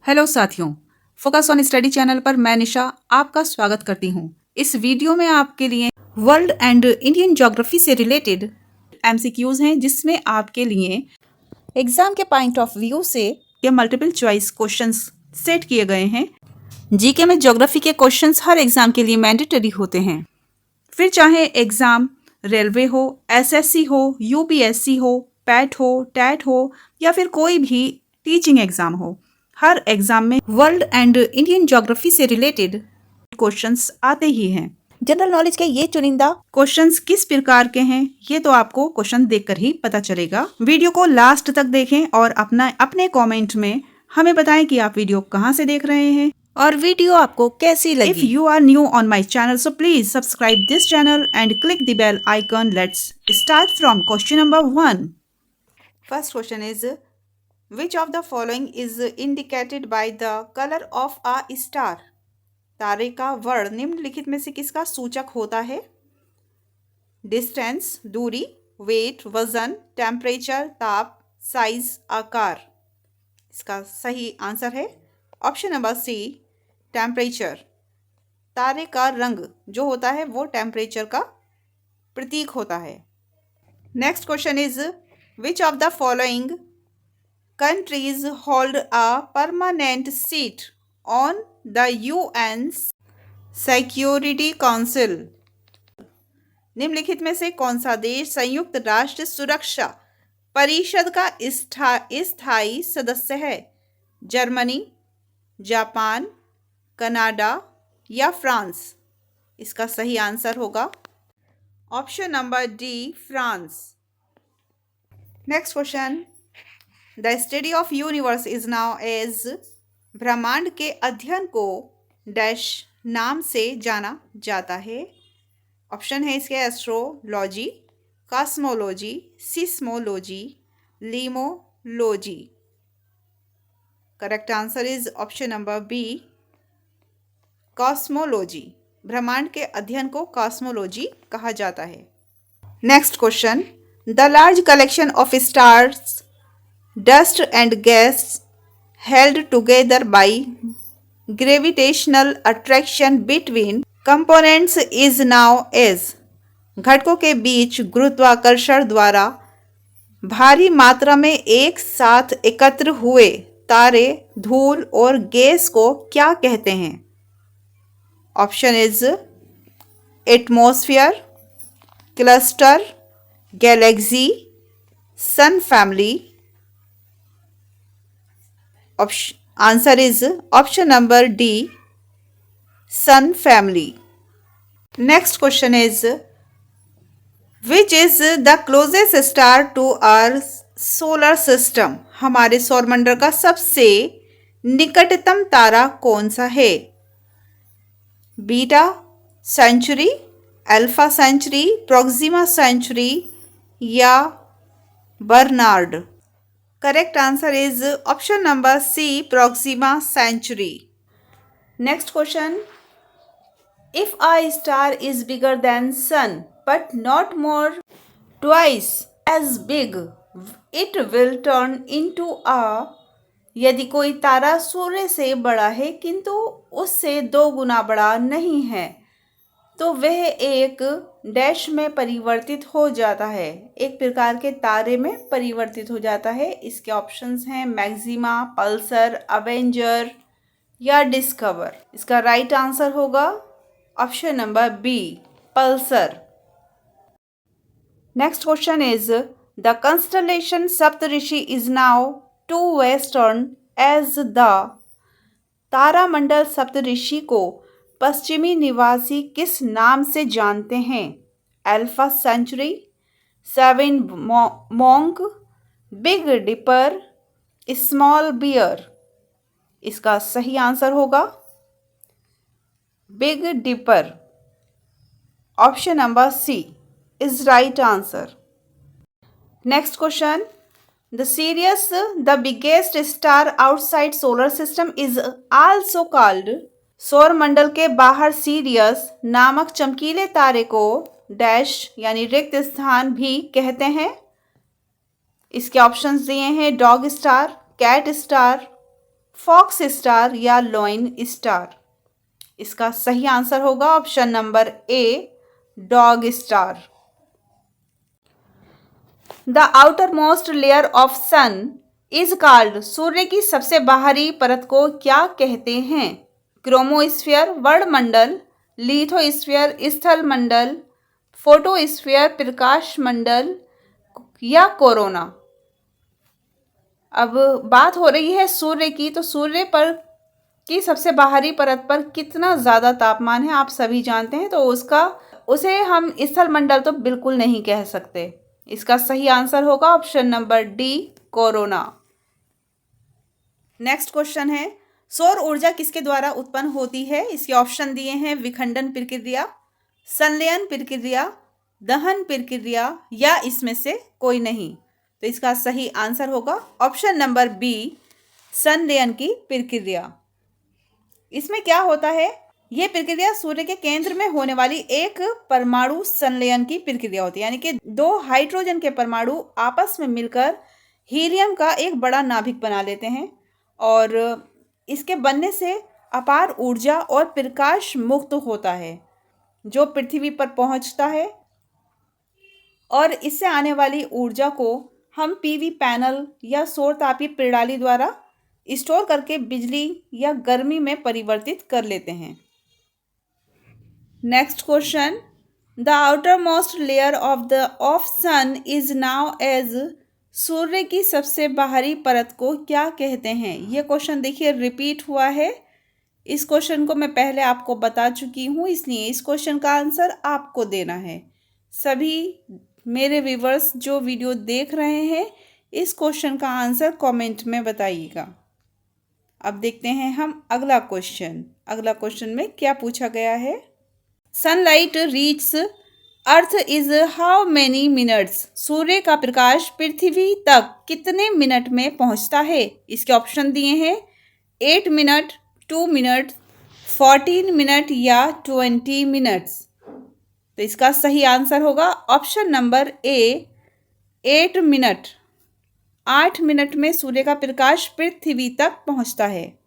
Hello साथियों, focus on study channel पर मैं निशा आपका स्वागत करती हूँ। इस वीडियो में आपके लिए वर्ल्ड एंड इंडियन ज्योग्राफी से रिलेटेड एमसीक्यूज हैं, जिसमें आपके लिए एग्जाम के पॉइंट ऑफ व्यू से ये मल्टीपल चॉइस क्वेश्चंस सेट किए गए हैं। जीके में ज्योग्राफी के क्वेश्चंस हर एग्जाम के लिए मैंडेटरी होते हैं, फिर चाहे एग्जाम रेलवे हो, एसएससी हो, यूपीएससी हो, पैट हो, टैट हो या फिर कोई भी टीचिंग एग्जाम हो। हर एग्जाम में वर्ल्ड एंड इंडियन ज्योग्राफी से रिलेटेड क्वेश्चंस आते ही हैं। जनरल नॉलेज के ये चुनिंदा क्वेश्चंस किस प्रकार के हैं, ये तो आपको क्वेश्चन देखकर ही पता चलेगा। वीडियो को लास्ट तक देखें और अपने कमेंट में हमें बताएं कि आप वीडियो कहां से देख रहे हैं और वीडियो आपको कैसी लगी। If you are new on my channel, so please subscribe this channel and click the bell icon. Let's start from question number 1. First question is, which of the following is indicated by the color of a star? तारे का वर्ण निम्नलिखित में से किसका सूचक होता है? डिस्टेंस दूरी, वेट वजन, टेम्परेचर ताप, साइज आकार। इसका सही आंसर है ऑप्शन नंबर सी, टेम्परेचर। तारे का रंग जो होता है वो टेम्परेचर का प्रतीक होता है। Next question is, which of the following countries hold a permanent seat on the UN Security Council? निम्नलिखित में से कौन सा देश संयुक्त राष्ट्र सुरक्षा परिषद का स्थायी सदस्य है? जर्मनी, जापान, कनाडा या फ्रांस? इसका सही आंसर होगा option number D, France. Next question, the study of universe is now as, ब्रह्मांड के अध्ययन को डैश नाम से जाना जाता है? ऑप्शन है इसके astrology, cosmology, seismology, limnology. Correct answer is option number B, cosmology. ब्रह्मांड के अध्ययन को कॉस्मोलॉजी कहा जाता है। Next question, the large collection of stars, dust and gas held together by gravitational attraction between components is now as, घटकों के बीच गुरुत्वाकर्षण द्वारा भारी मात्रा में एक साथ एकत्र हुए तारे, धूल और गैस को क्या कहते हैं? Option is atmosphere, cluster, galaxy, sun family. Answer is option number D, Sun family. Next question is, which is the closest star to our solar system? हमारे सौरमंडल का सबसे निकटतम तारा कौन सा है? Beta century, alpha century, Proxima century या Barnard? Correct answer is option number C, Proxima Centauri. Next question, if a star is bigger than sun but not more twice as big, it will turn into a, यदि कोई तारा सूर्य से बड़ा है किंतु उससे 2 गुना बड़ा नहीं है तो वह एक डैश में परिवर्तित हो जाता है, एक प्रकार के तारे में परिवर्तित हो जाता है। इसके ऑप्शंस हैं मैक्सिमा, पल्सर, अवेंजर या डिस्कवर। इसका राइट आंसर होगा option number B, pulsar. Next question is, the constellation Saptarishi is now to western as the, तारामंडल सप्तऋषि को पश्चिमी निवासी किस नाम से जानते हैं? Alpha century, seven monk, big dipper, small bear. इसका सही आंसर होगा big dipper. Option number C is right answer. Next question, the Sirius, the biggest star outside solar system is also called, सौर मंडल के बाहर सीरियस नामक चमकीले तारे को डैश यानी रिक्त स्थान भी कहते हैं? इसके ऑप्शंस दिए हैं dog star, cat star, fox star या लॉइन स्टार? इसका सही आंसर होगा option number A, dog star. The outermost layer of sun is called? सूर्य की सबसे बाहरी परत को क्या कहते हैं? क्रोमोस्फीयर, वर्णमंडल, लिथोस्फीयर स्थल मंडल, फोटोस्फीयर प्रकाश मंडल या कोरोना? अब बात हो रही है सूर्य की, तो सूर्य पर की सबसे बाहरी परत पर कितना ज़्यादा तापमान है आप सभी जानते हैं, तो उसे हम स्थल मंडल तो बिल्कुल नहीं कह सकते। इसका सही आंसर होगा option number D, corona. Next question है, सौर ऊर्जा किसके द्वारा उत्पन्न होती है? इसके ऑप्शन दिए हैं, विखंडन प्रक्रिया, संलयन प्रक्रिया, दहन प्रक्रिया या इसमें से कोई नहीं। तो इसका सही आंसर होगा ऑप्शन नंबर बी, संलयन की प्रक्रिया। इसमें क्या होता है, यह प्रक्रिया सूर्य के केंद्र में होने वाली एक परमाणु संलयन की प्रक्रिया होती है, यानी कि दो हाइड्रोजन के परमाणु आपस में मिलकर हीलियम का एक बड़ा नाभिक बना लेते हैं और इसके बनने से अपार ऊर्जा और प्रकाश मुक्त होता है जो पृथ्वी पर पहुंचता है, और इससे आने वाली ऊर्जा को हम पीवी पैनल या सौर तापीय प्रणाली द्वारा स्टोर करके बिजली या गर्मी में परिवर्तित कर लेते हैं। Next question, the outermost layer of sun is now as? सूर्य की सबसे बाहरी परत को क्या कहते हैं? यह क्वेश्चन देखिए रिपीट हुआ है। इस क्वेश्चन को मैं पहले आपको बता चुकी हूँ, इसलिए इस क्वेश्चन का आंसर आपको देना है। सभी मेरे व्यूवर्स जो वीडियो देख रहे हैं, इस क्वेश्चन का आंसर कमेंट में बताइएगा। अब देखते हैं हम अगला क्वेश्चन। अगला क्वेश्चन में क्या पूछा गया है, sunlight reaches earth is how many minutes? सूर्य का प्रकाश पृथ्वी तक कितने मिनट में पहुंचता है? इसके ऑप्शन दिए हैं, 8 मिनट, 2 मिनट, 14 मिनट या 20 मिनट्स। तो इसका सही आंसर होगा option number A, 8 minute. 8 minute में सूर्य का प्रकाश पृथ्वी तक पहुंचता है।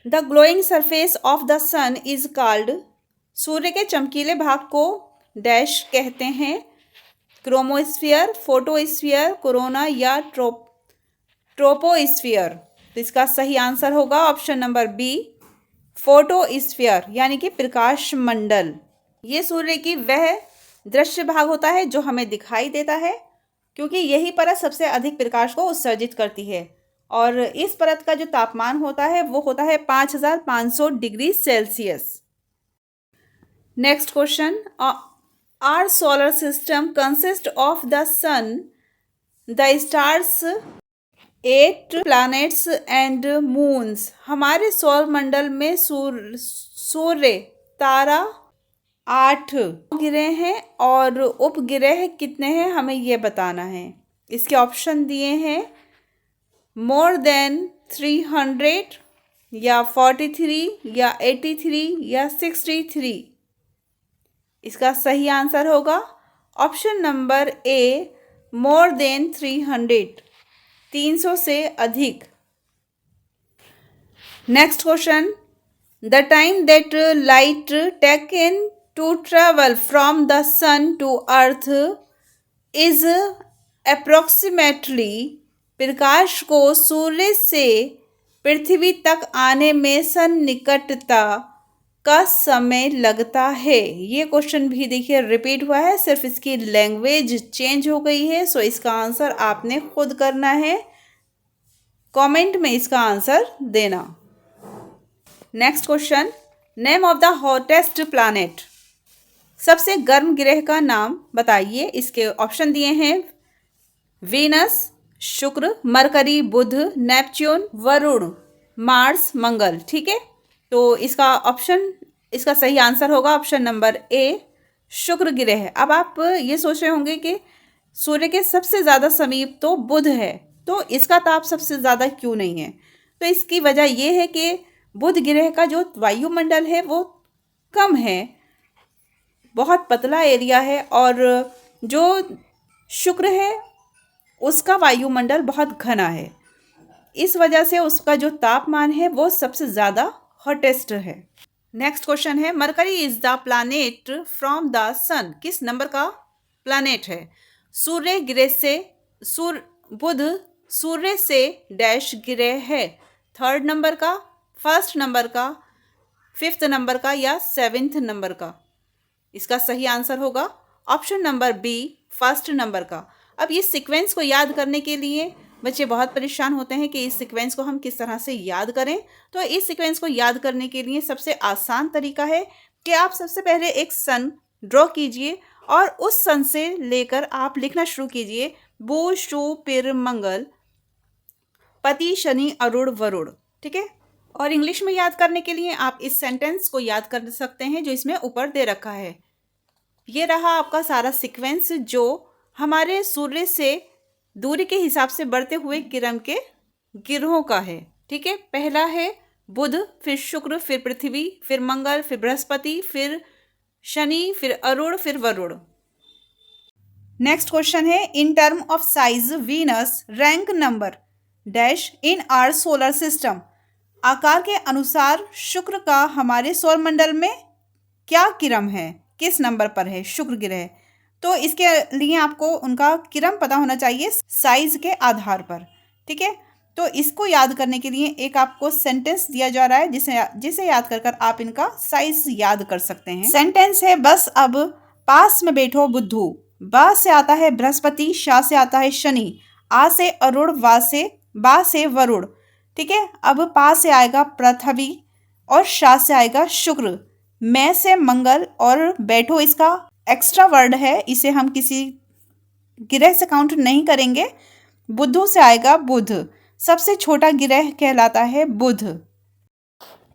The glowing surface of the sun is called? सूर्य के चमकीले भाग को डैश कहते हैं? क्रोमोस्फीयर, फोटोस्फीयर, कोरोना या ट्रोपोस्फीयर? तो इसका सही आंसर होगा ऑप्शन नंबर बी, फोटोस्फीयर, यानी कि प्रकाश मंडल। ये सूर्य की वह दृश्य भाग होता है जो हमें दिखाई देता है, क्योंकि यही परत सबसे अधिक प्रकाश को उत्सर्जित करती है, और इस परत का जो तापमान होता है वो होता है 5500 degree Celsius. Next question, our solar system consist of the sun, the stars, 8 planets and moons? हमारे सौर मंडल में सूर्य, तारा 8 ग्रह हैं और उपग्रह कितने हैं हमें ये बताना है। इसके ऑप्शन दिए हैं, मोर देन 300 या 43 या 83 या 63। इसका सही आंसर होगा ऑप्शन नंबर ए, मोर देन 300, 300 से अधिक। Next question, the time that light taken to travel from the sun to earth is approximately? प्रकाश को सूर्य से पृथ्वी तक आने में सन्निकटता का समय लगता है। ये क्वेश्चन भी देखिए रिपीट हुआ है, सिर्फ इसकी लैंग्वेज चेंज हो गई है। सो इसका आंसर आपने खुद करना है, कमेंट में इसका आंसर देना। Next question, name of the hottest planet? सबसे गर्म ग्रह का नाम बताइए। इसके ऑप्शन दिए हैं, वीनस, शुक्र, मरकरी, बुध, नेपच्यून, वरुण, मार्स, मंगल। ठीक है, तो इसका सही आंसर होगा ऑप्शन नंबर ए, शुक्र ग्रह। अब आप ये सोच रहे होंगे कि सूर्य के सबसे ज़्यादा समीप तो बुध है, तो इसका ताप सबसे ज़्यादा क्यों नहीं है? तो इसकी वजह यह है कि बुध ग्रह का जो वायुमंडल है वो कम है, बहुत पतला एरिया है, और जो शुक्र है उसका वायुमंडल बहुत घना है। इस वजह से उसका जो तापमान है वो सबसे ज़्यादा हॉटेस्ट है। नेक्स्ट क्वेश्चन है, Mercury is the planet from the sun. किस नंबर का प्लैनेट है? सूर्य ग्रह से बुध सूर्य से डैश ग्रह है, 3rd नंबर का, 1st नंबर का, 5th नंबर का या 7th नंबर का? इसका सही आंसर होगा option number B, 1st number का। अब इस सीक्वेंस को याद करने के लिए बच्चे बहुत परेशान होते हैं कि इस सीक्वेंस को हम किस तरह से याद करें। तो इस सीक्वेंस को याद करने के लिए सबसे आसान तरीका है कि आप सबसे पहले एक सन ड्रॉ कीजिए और उस सन से लेकर आप लिखना शुरू कीजिए, बुध शुक्र फिर मंगल, पति शनि अरुण वरुण। ठीक है, और इंग्लिश में याद करने के लिए आप इस सेंटेंस को याद कर सकते हैं जो इसमें ऊपर दे रखा है। ये रहा आपका सारा सीक्वेंस जो हमारे सूर्य से दूरी के हिसाब से बढ़ते हुए किरण के गिरोहों का है। ठीक है, पहला है बुध, फिर शुक्र, फिर पृथ्वी, फिर मंगल, फिर बृहस्पति, फिर शनि, फिर अरुण, फिर वरुण। नेक्स्ट क्वेश्चन है, in term of size Venus rank number dash in our solar system. आकार के अनुसार शुक्र का हमारे सौर मंडल में क्या क्रम है, किस नंबर पर है शुक्र ग्रह? तो इसके लिए आपको उनका क्रम पता होना चाहिए साइज के आधार पर। ठीक है, तो इसको याद करने के लिए एक आपको सेंटेंस दिया जा रहा है जिसे याद कर कर आप इनका साइज याद कर सकते हैं। सेंटेंस है, बस अब पास में बैठो बुद्धू। बा से आता है बृहस्पति, शा से आता है शनि, आ से अरुण, बा से वरुण। ठीक है, अब पा से आएगा पृथ्वी और शा से आएगा शुक्र, मैं से मंगल और बैठो इसका एक्स्ट्रा वर्ड है, इसे हम किसी ग्रह से काउंट नहीं करेंगे। बुधू से आएगा बुध, सबसे छोटा ग्रह कहलाता है बुध।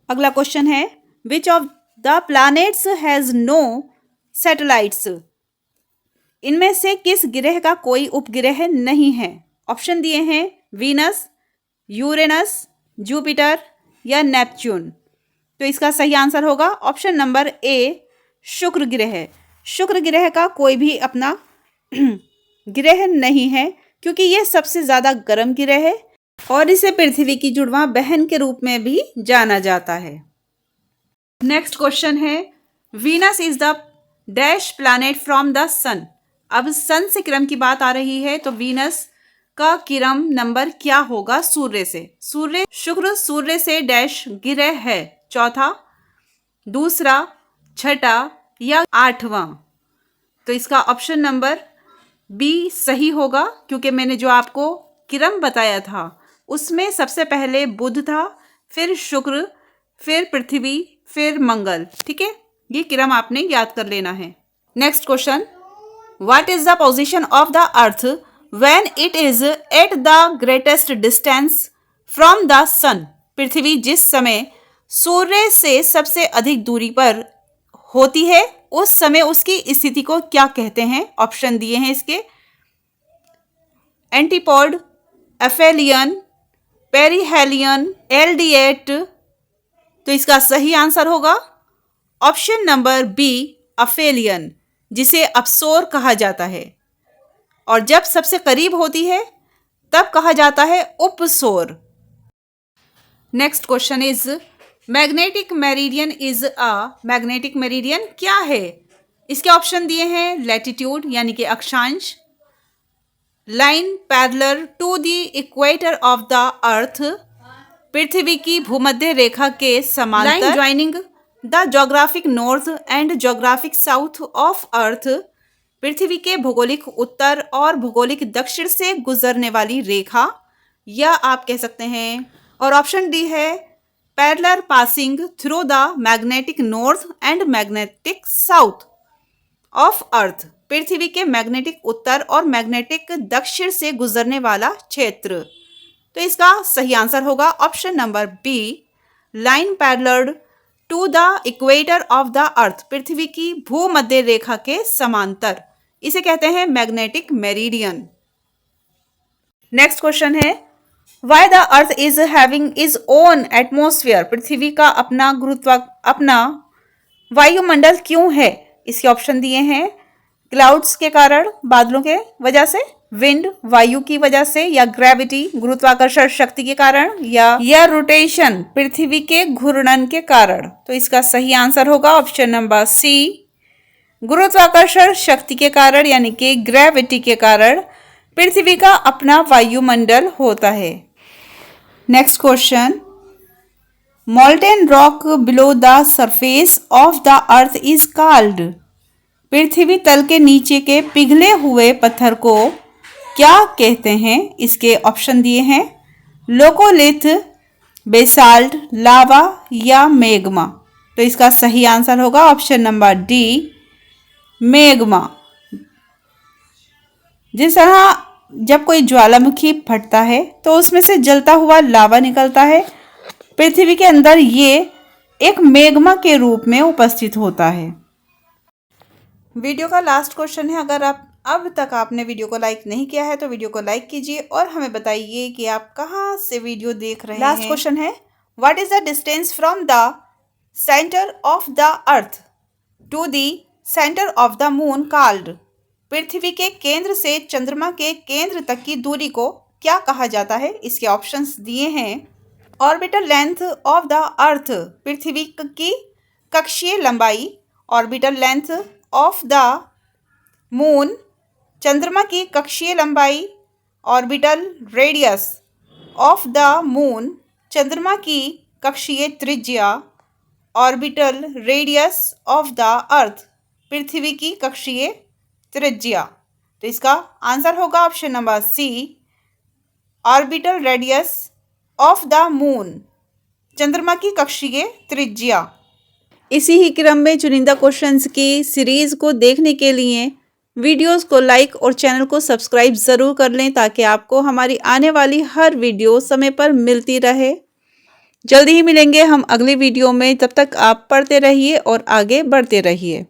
अगला क्वेश्चन है, which of the planets has no satellites. इनमें से किस ग्रह का कोई उपग्रह नहीं है? ऑप्शन दिए हैं वीनस, यूरेनस, जुपिटर या नेपच्यून। तो इसका सही आंसर होगा ऑप्शन नंबर ए, शुक्र ग्रह। शुक्र ग्रह का कोई भी अपना ग्रह नहीं है क्योंकि यह सबसे ज़्यादा गर्म ग्रह है और इसे पृथ्वी की जुड़वां बहन के रूप में भी जाना जाता है। नेक्स्ट क्वेश्चन है, Venus is the dash planet from the sun. अब सन से क्रम की बात आ रही है तो वीनस का क्रम नंबर क्या होगा सूर्य से? शुक्र सूर्य से डैश ग्रह है, चौथा, दूसरा, छठा या 8वां? तो इसका ऑप्शन नंबर बी सही होगा क्योंकि मैंने जो आपको क्रम बताया था उसमें सबसे पहले बुध था, फिर शुक्र, फिर पृथ्वी, फिर मंगल। ठीक है, ये क्रम आपने याद कर लेना है। Next question, what is the position of the earth when it is at the greatest distance from the sun. पृथ्वी जिस समय सूर्य से सबसे अधिक दूरी पर होती है उस समय उसकी स्थिति को क्या कहते हैं? ऑप्शन दिए हैं इसके, एंटीपोड, एफेलियन, पेरिहेलियन, एल्डिएट। तो इसका सही आंसर होगा ऑप्शन नंबर बी, अफेलियन, जिसे अपसोर कहा जाता है और जब सबसे करीब होती है तब कहा जाता है उपसोर। Next question is, magnetic meridian is a. Magnetic meridian क्या है? इसके ऑप्शन दिए हैं, लैटिट्यूड यानी कि अक्षांश, line parallel to the equator of the earth, पृथ्वी की भूमध्य रेखा के समांतर, line joining the geographic north and geographic south of earth, पृथ्वी के भौगोलिक उत्तर और भौगोलिक दक्षिण से गुजरने वाली रेखा, या आप कह सकते हैं, और ऑप्शन डी है parallel passing through the magnetic north and magnetic south of earth, पृथ्वी के मैग्नेटिक उत्तर और मैग्नेटिक दक्षिण से गुजरने वाला क्षेत्र। तो इसका सही आंसर होगा option number B, line parallel to the equator of the earth, पृथ्वी की भूमध्य रेखा के समांतर, इसे कहते हैं मैग्नेटिक मेरिडियन। नेक्स्ट क्वेश्चन है, why the earth is having is own atmosphere. पृथ्वी का अपना वायुमंडल क्यों है? इसके ऑप्शन दिए हैं, क्लाउड्स के कारण, बादलों के वजह से, विंड वायु की वजह से, या ग्रेविटी गुरुत्वाकर्षण शक्ति के कारण, या रोटेशन पृथ्वी के घूर्णन के कारण। तो इसका सही आंसर होगा ऑप्शन नंबर सी, गुरुत्वाकर्षण शक्ति के कारण यानी कि ग्रेविटी के कारण पृथ्वी का अपना वायुमंडल होता है। Next question, molten rock below the surface of the earth is called. पृथ्वी तल के नीचे के पिघले हुए पत्थर को क्या कहते हैं? इसके ऑप्शन दिए हैं, लोकोलिथ, बेसाल्ट, लावा या मैग्मा। तो इसका सही आंसर होगा ऑप्शन नंबर डी, मैग्मा। जिस तरह जब कोई ज्वालामुखी फटता है तो उसमें से जलता हुआ लावा निकलता है, पृथ्वी के अंदर ये एक मैग्मा के रूप में उपस्थित होता है। वीडियो का लास्ट क्वेश्चन है, अगर आप अब तक आपने वीडियो को लाइक नहीं किया है तो वीडियो को लाइक कीजिए और हमें बताइए कि आप कहाँ से वीडियो देख रहे हैं। लास्ट क्वेश्चन है, what is the distance from the centre of the earth to the centre of the moon called. पृथ्वी के केंद्र से चंद्रमा के केंद्र तक की दूरी को क्या कहा जाता है? इसके ऑप्शंस दिए हैं, orbital length of the earth पृथ्वी की कक्षीय लंबाई, orbital length of the moon चंद्रमा की कक्षीय लंबाई, orbital radius of the moon चंद्रमा की कक्षीय त्रिज्या, orbital radius of the earth पृथ्वी की कक्षीय त्रिज्या। तो इसका आंसर होगा option number C, orbital radius of the moon चंद्रमा की कक्षीय त्रिज्या। इसी ही क्रम में चुनिंदा क्वेश्चंस की सीरीज को देखने के लिए वीडियोस को लाइक और चैनल को सब्सक्राइब ज़रूर कर लें ताकि आपको हमारी आने वाली हर वीडियो समय पर मिलती रहे। जल्दी ही मिलेंगे हम अगली वीडियो में, तब तक आप पढ़ते रहिए और आगे बढ़ते रहिए।